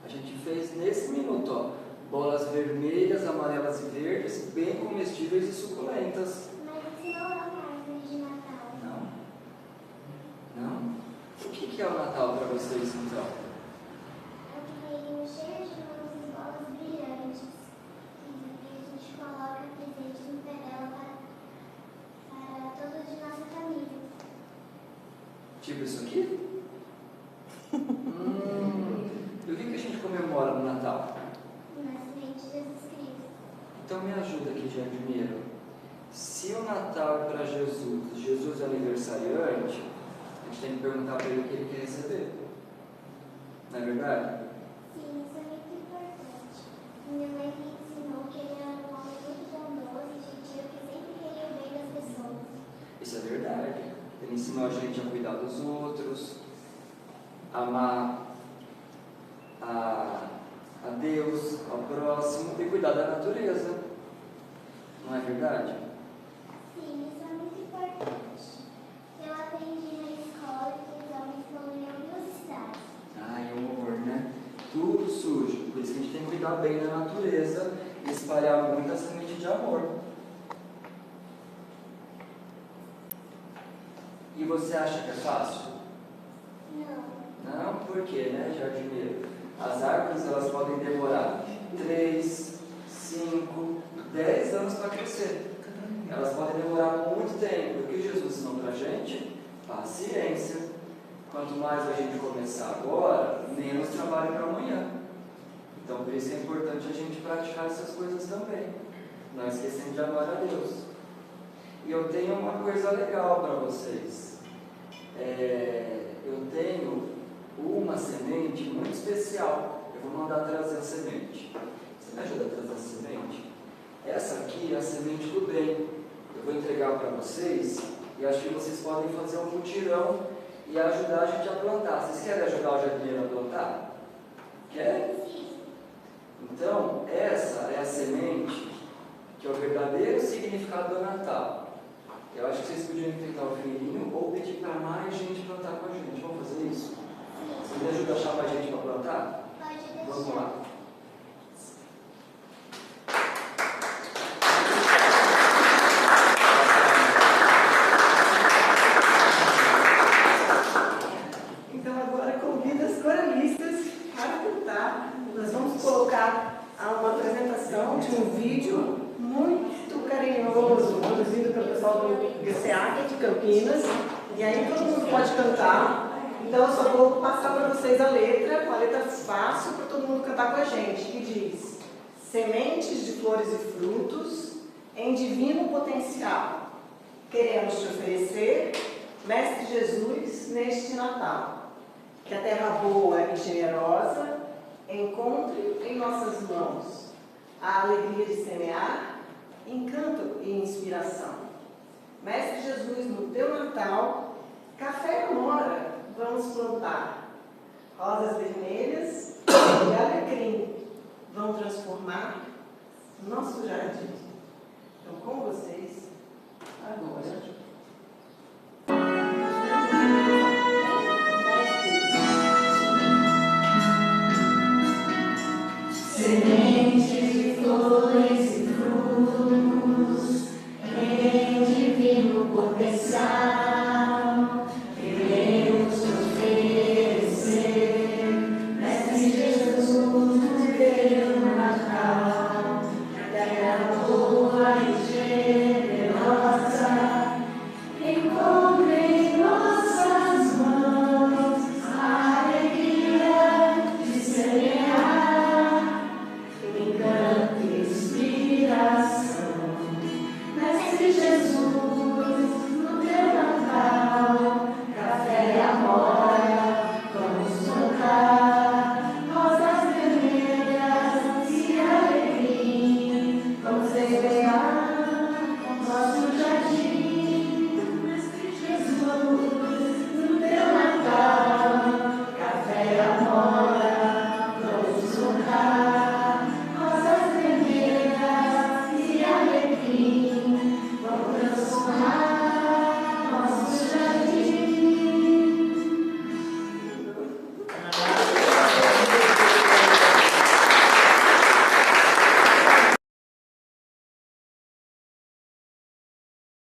A gente fez nesse minuto, ó, bolas vermelhas, amarelas e verdes, bem comestíveis e suculentas. Mas isso não é uma árvore de Natal. Não? Não? O que é o Natal para vocês então? É um reininho cheio de luzes e bolas brilhantes. E a gente coloca presentes no pé dela para todos de nossa família. Tipo isso aqui? E o que a gente comemora no Natal? O nascimento de Jesus Cristo. Então me ajuda aqui, jardineiro. Se o Natal é para Jesus, Jesus é aniversariante, a gente tem que perguntar para ele o que ele quer receber. Não é verdade? Sim, isso é muito importante. Minha mãe me ensinou que ele era um homem muito bondoso e gentil que sempre queria o bem das pessoas. Isso é verdade. Ele ensinou a gente a cuidar dos outros, amar a Deus, ao próximo e cuidar da natureza. Não é verdade? Sim, isso é muito importante. Eu aprendi na escola que os homens poluem duas cidades. Ai, amor, né? Tudo sujo. Por isso que a gente tem que cuidar bem da natureza e espalhar muita semente de amor. E você acha que é fácil? Não. Não, por quê, né, jardineiro? As árvores, elas podem demorar 3, 5, 10 anos para crescer. Elas podem demorar muito tempo. O que Jesus ensinou para a gente? Paciência. Quanto mais a gente começar agora, menos trabalho para amanhã. Então, por isso que é importante a gente praticar essas coisas também. Não esquecendo de amar a Deus. E eu tenho uma coisa legal para vocês. Eu tenho uma semente muito especial. Eu vou mandar trazer a semente. Você me ajuda a trazer a semente? Essa aqui é a semente do bem. Eu vou entregar para vocês e acho que vocês podem fazer um mutirão e ajudar a gente a plantar. Vocês querem ajudar o jardineiro a plantar? Querem? Então, essa é a semente que é o verdadeiro significado do Natal. Eu acho que vocês podiam enfeitar o fineirinho ou pedir para mais gente plantar com a gente. Vamos fazer isso? Você me ajuda a achar mais gente para plantar? Pode deixar. Vamos lá. Então agora convido as coralistas para cantar. Nós vamos colocar uma apresentação de um vídeo muito carinhoso, produzido pelo pessoal do GCAC de Campinas. E aí todo mundo pode cantar. Então eu só vou passar para vocês a letra, com a letra fácil para todo mundo cantar com a gente, que diz: sementes de flores e frutos em divino potencial. Queremos te oferecer, Mestre Jesus, neste Natal. Que a terra boa e generosa encontre em nossas mãos a alegria de semear, encanto e inspiração. Mestre Jesus, no teu Natal, café e amora vamos plantar. Rosas vermelhas e alecrim vão transformar nosso jardim. Então, com vocês, agora. Sementes de flores e frutos em divino potencial.